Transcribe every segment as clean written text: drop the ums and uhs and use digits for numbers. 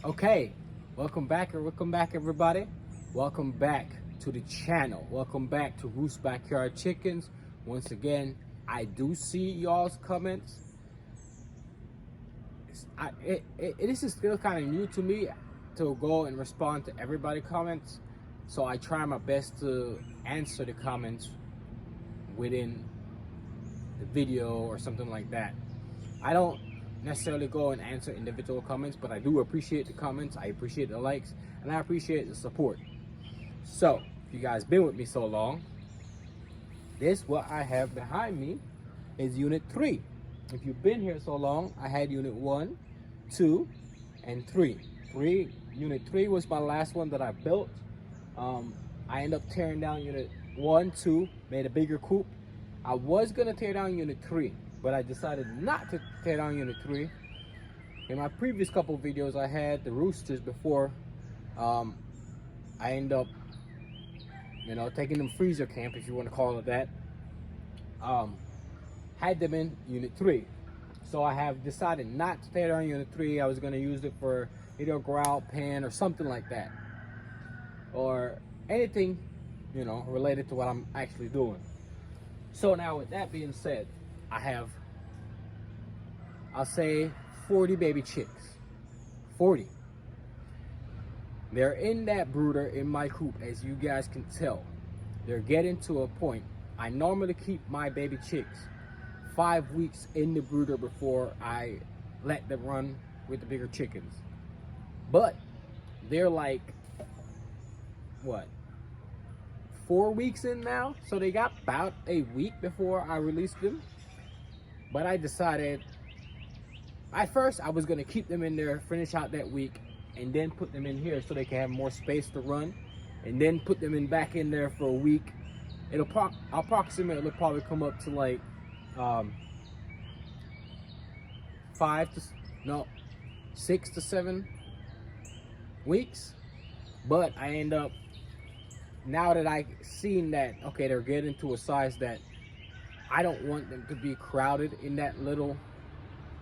Okay, welcome back everybody. Welcome back to the channel. Welcome back to Roost's Backyard Chickens. Once again, I do see y'all's comments. This is still kind of new to me to go and respond to everybody's comments. So I try my best to answer the comments within the video or something like that. I don't necessarily go and answer individual comments, but I do appreciate the comments, I appreciate the likes, and I appreciate the support. So if you guys been with me so long, this what I have behind me is unit 3. If you've been here so long, I had unit 1, 2, and 3. Unit 3 was my last one that I built. I ended up tearing down unit 1, 2, made a bigger coop. I was gonna tear down unit 3, but I decided not to tear down unit 3. In my previous couple videos, I had the roosters before. I end up, taking them freezer camp, if you want to call it that. Had them in unit 3. So I have decided not to tear down unit 3. I was going to use it for either a grout pen or something like that, or anything, related to what I'm actually doing. So now with that being said, I have, I'll say 40 baby chicks. 40. They're in that brooder in my coop, as you guys can tell. They're getting to a point. I normally keep my baby chicks 5 weeks in the brooder before I let them run with the bigger chickens. But they're like, what, 4 weeks in now? So they got about a week before I released them. But I decided, at first I was gonna keep them in there, finish out that week, and then put them in here so they can have more space to run, and then put them back in there for a week. It'll approximately probably come up to like 6 to 7 weeks. But I end up, now that I seen that, okay, they're getting to a size that I don't want them to be crowded in that little,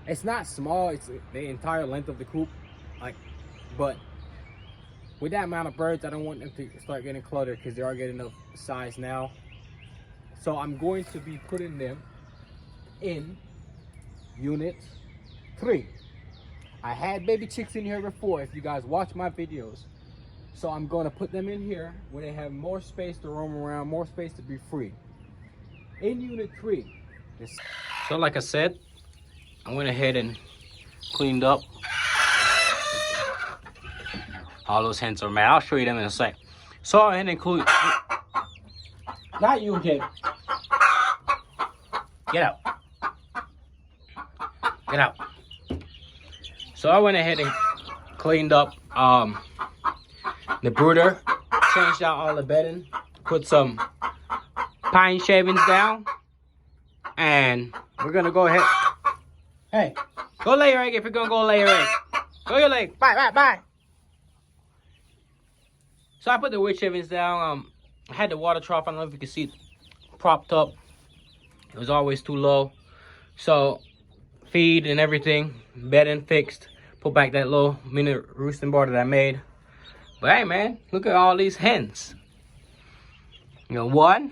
it's not small, it's the entire length of the coop, but with that amount of birds, I don't want them to start getting cluttered, because they are getting enough size now. So I'm going to be putting them in unit 3. I had baby chicks in here before, if you guys watch my videos. So I'm going to put them in here where they have more space to roam around, more space to be free. In unit 3. So like I said, I went ahead and cleaned up. All those hens are mad. I'll show you them in a sec. So I went and include. Not you, kid. Get out. Get out. So I went ahead and cleaned up the brooder, changed out all the bedding, put some pine shavings down, and we're gonna go ahead. Hey, go lay your egg if you're gonna go lay your egg. Go your leg. Bye. So I put the wood shavings down. I had the water trough, I don't know if you can see it, propped up. It was always too low. So feed and everything, bedding fixed. Put back that little mini roosting bar that I made. But hey man, look at all these hens. You got 1,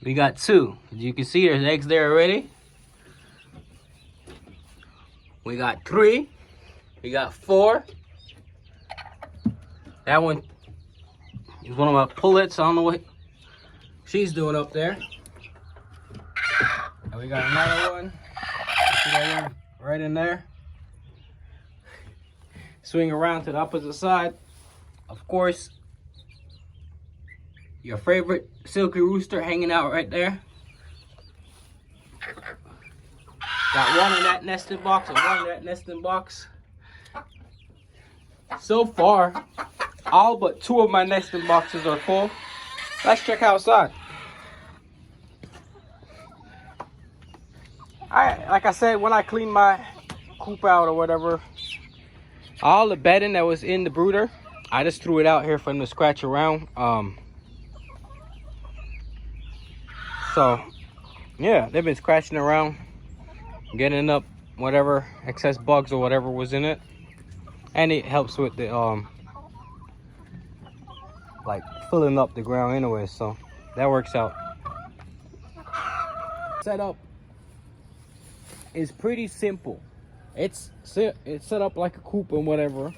we got 2. As you can see, there's eggs there already. We got 3, we got 4. That one is one of my pullets. I don't know what she's doing up there. And we got another one. See that one right in there. Swing around to the opposite side. Of course, your favorite silky rooster hanging out right there. Got one in that nesting box and one in that nesting box. So far, all but 2 of my nesting boxes are full. Let's check outside. Like I said, when I cleaned my coop out or whatever, all the bedding that was in the brooder, I just threw it out here for them to scratch around. So yeah, they've been scratching around, getting up whatever excess bugs or whatever was in it. and it helps with the like filling up the ground anyway, so that works out. Setup is pretty simple. It's set up like a coop and whatever.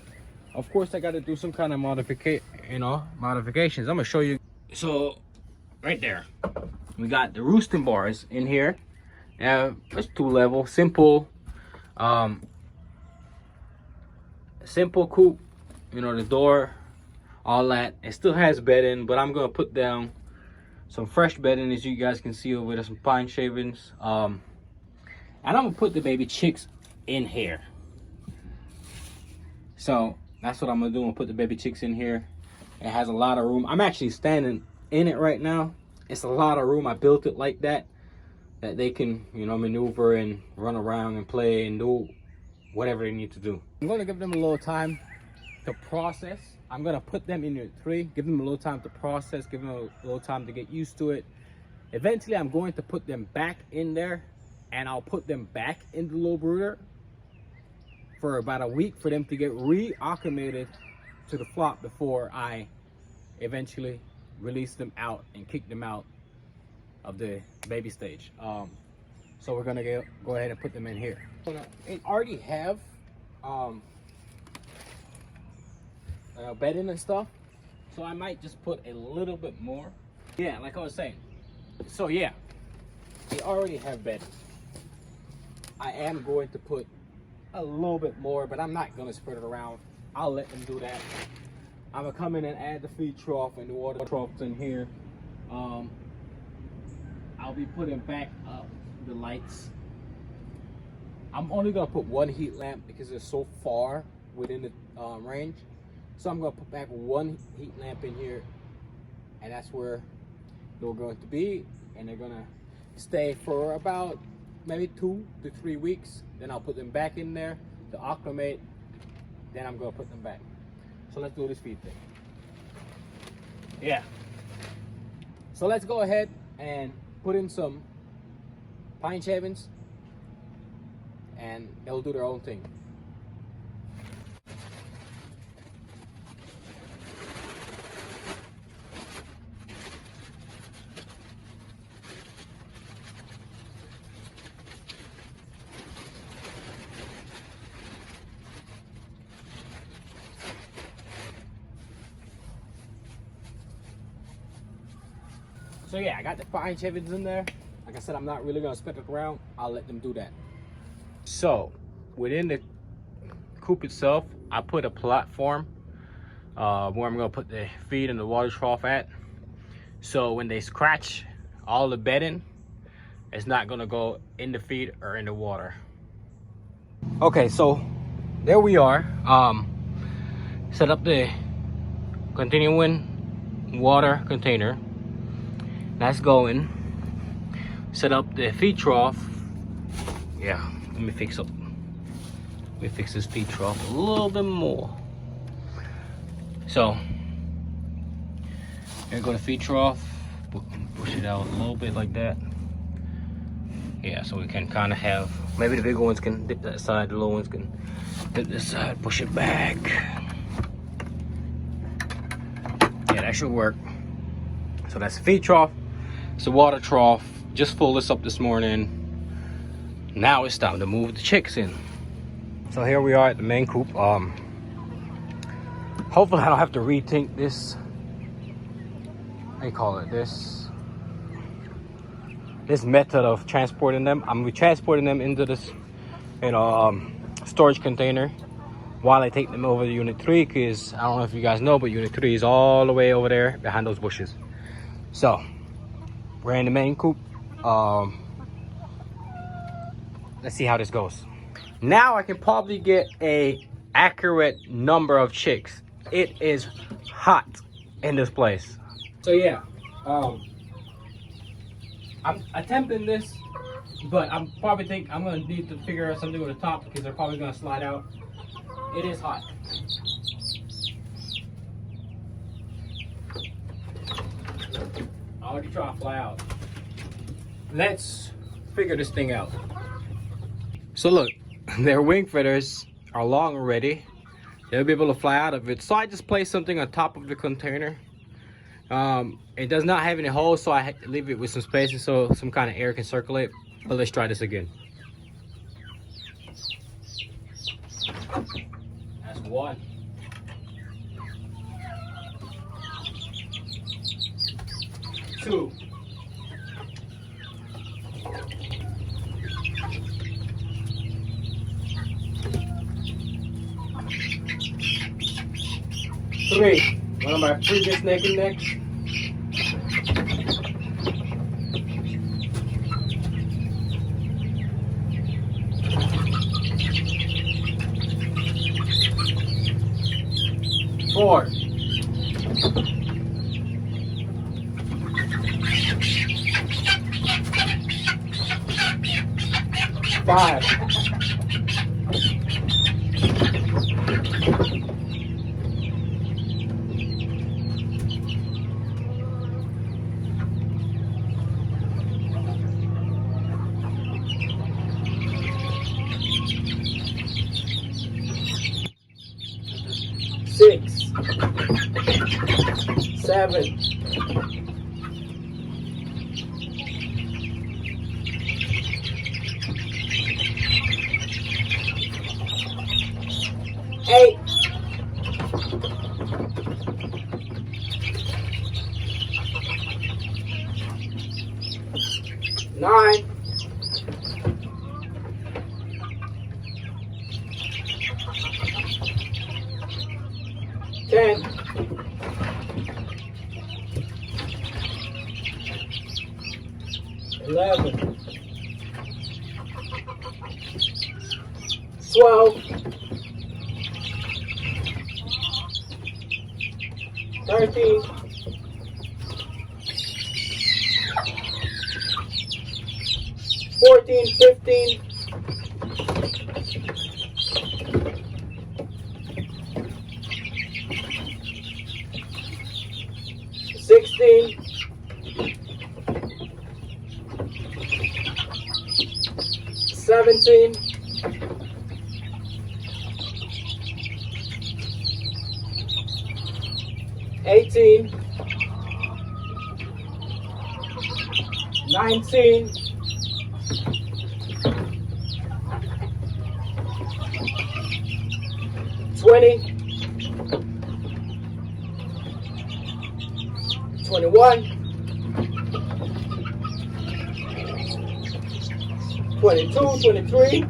Of course, I got to do some kind of modifications. I'm gonna show you. So right there, we got the roosting bars in here. It's 2-level, simple coop. You know, the door, all that. It still has bedding, but I'm gonna put down some fresh bedding, as you guys can see over there, some pine shavings. And I'm gonna put the baby chicks in here. So that's what I'm gonna do. I'm gonna put the baby chicks in here. It has a lot of room. I'm actually standing in it right now. It's a lot of room. I built it like that they can, you know, maneuver and run around and play and do whatever they need to do. I'm gonna give them a little time to process. I'm gonna put them in unit 3, give them a little time to process, give them a little time to get used to it. Eventually, I'm going to put them back in there, and I'll put them back in the little brooder for about a week for them to get reacclimated to the flock before I eventually release them out and kick them out of the baby stage. So we're gonna go ahead and put them in here. It already have bedding and stuff, so I might just put a little bit more. Yeah, like I was saying. So yeah, they already have bedding. I am going to put a little bit more, but I'm not gonna spread it around. I'll let them do that. I'm gonna come in and add the feed trough and the water troughs in here. I'll be putting back up the lights. I'm only gonna put one heat lamp because it's so far within the range. So I'm gonna put back one heat lamp in here, and that's where they're going to be. And they're gonna stay for about maybe 2 to 3 weeks. Then I'll put them back in there to acclimate. Then I'm gonna put them back. So let's do this feed thing. Yeah. So let's go ahead and put in some pine shavings, and they'll do their own thing. So yeah, I got the pine shavings in there. Like I said, I'm not really gonna spread it around. I'll let them do that. So within the coop itself, I put a platform where I'm gonna put the feed and the water trough at. So when they scratch all the bedding, it's not gonna go in the feed or in the water. Okay, so there we are. Set up the continuing water container. That's going. Set up the feed trough. Yeah, let me fix this feed trough a little bit more. So here go the feed trough. Push it out a little bit like that. Yeah, so we can kind of have, maybe the bigger ones can dip that side, the little ones can dip this side, push it back. Yeah, that should work. So that's the feed trough. It's the water trough. Just pulled this up this morning. Now it's time to move the chicks in. So here we are at the main coop. Hopefully I don't have to rethink this. How you call it? This method of transporting them. I'm gonna be transporting them into this, storage container while I take them over to unit 3, because I don't know if you guys know, but unit 3 is all the way over there behind those bushes. So we're in the main coop. Let's see how this goes. Now I can probably get a accurate number of chicks. It is hot in this place. So yeah, I'm attempting this, but I'm probably I'm gonna need to figure out something with the top because they're probably gonna slide out. It is hot. I already try to fly out. Let's figure this thing out. So look, their wing feathers are long already. they'll be able to fly out of it. So I just place something on top of the container. It does not have any holes, so I leave it with some spaces so some kind of air can circulate. But let's try this again. That's one. Two. Three. One of my previous naked necks. Four. Five. Six. Seven. Eight. Nine. 10. 11. 12. 13. 14. 15. 16. 17. 18. 19. 20. 21. 22, 23.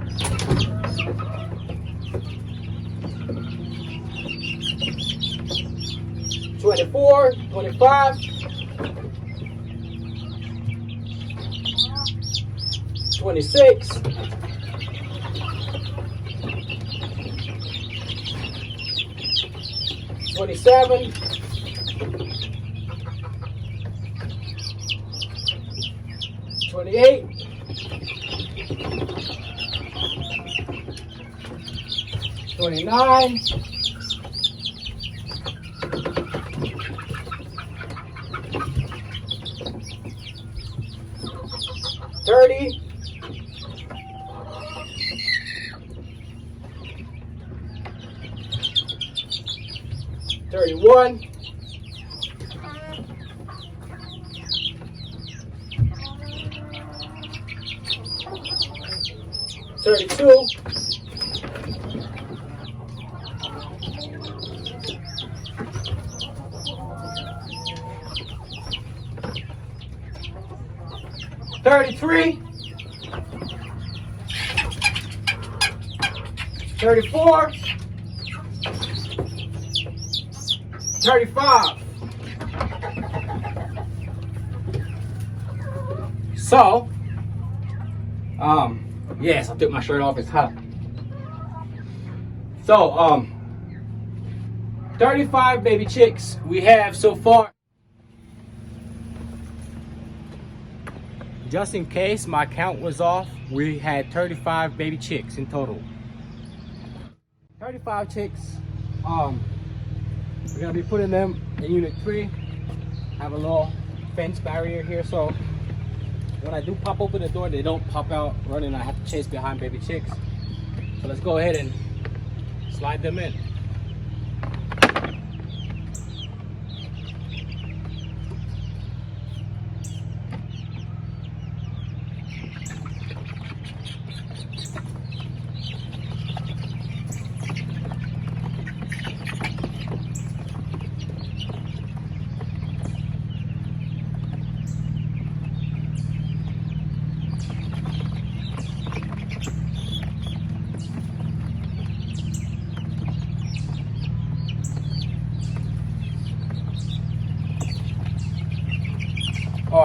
24, 25. 26. 27. 28. 29. 30. 31. 32. 33. 34. 35. So, yes, I took my shirt off, it's hot. So, 35 baby chicks we have so far. Just in case my count was off, we had 35 baby chicks in total. 35 chicks. We're gonna be putting them in unit 3. Have a little fence barrier here, so when I do pop open the door, they don't pop out running. I have to chase behind baby chicks. So let's go ahead and slide them in.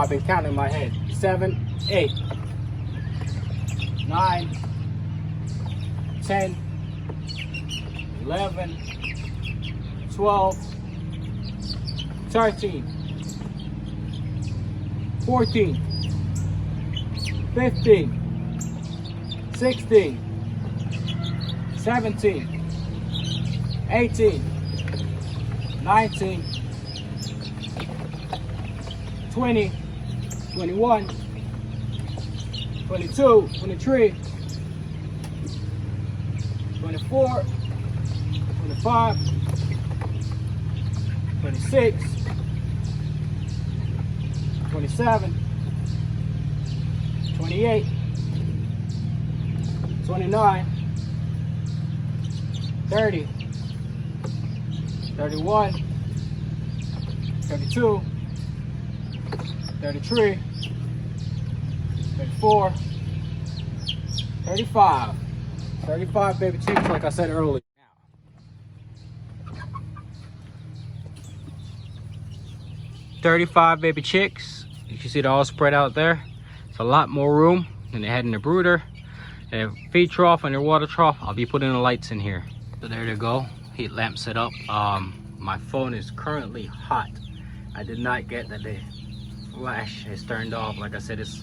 I've been counting in my head. 7, 8, 9, 10, 11, 12, 13, 14, 15, 16, 17, 18, 19, 20, 21, 22, 23, 24, 25, 26, 27, 28, 29, 30, 31, 32, 33, 34, 35. 35 baby chicks, like I said earlier. 35 baby chicks. You can see they're all spread out there. It's a lot more room than they had in the brooder. Their feed trough and their water trough, I'll be putting the lights in here. So there they go. Heat lamp set up. My phone is currently hot. I did not get that the flash is turned off. Like I said, it's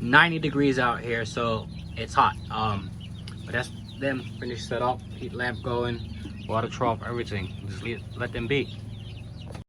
90 degrees out here, so it's hot. But that's them finished set up. Heat lamp going, water trough, everything. Just let them be.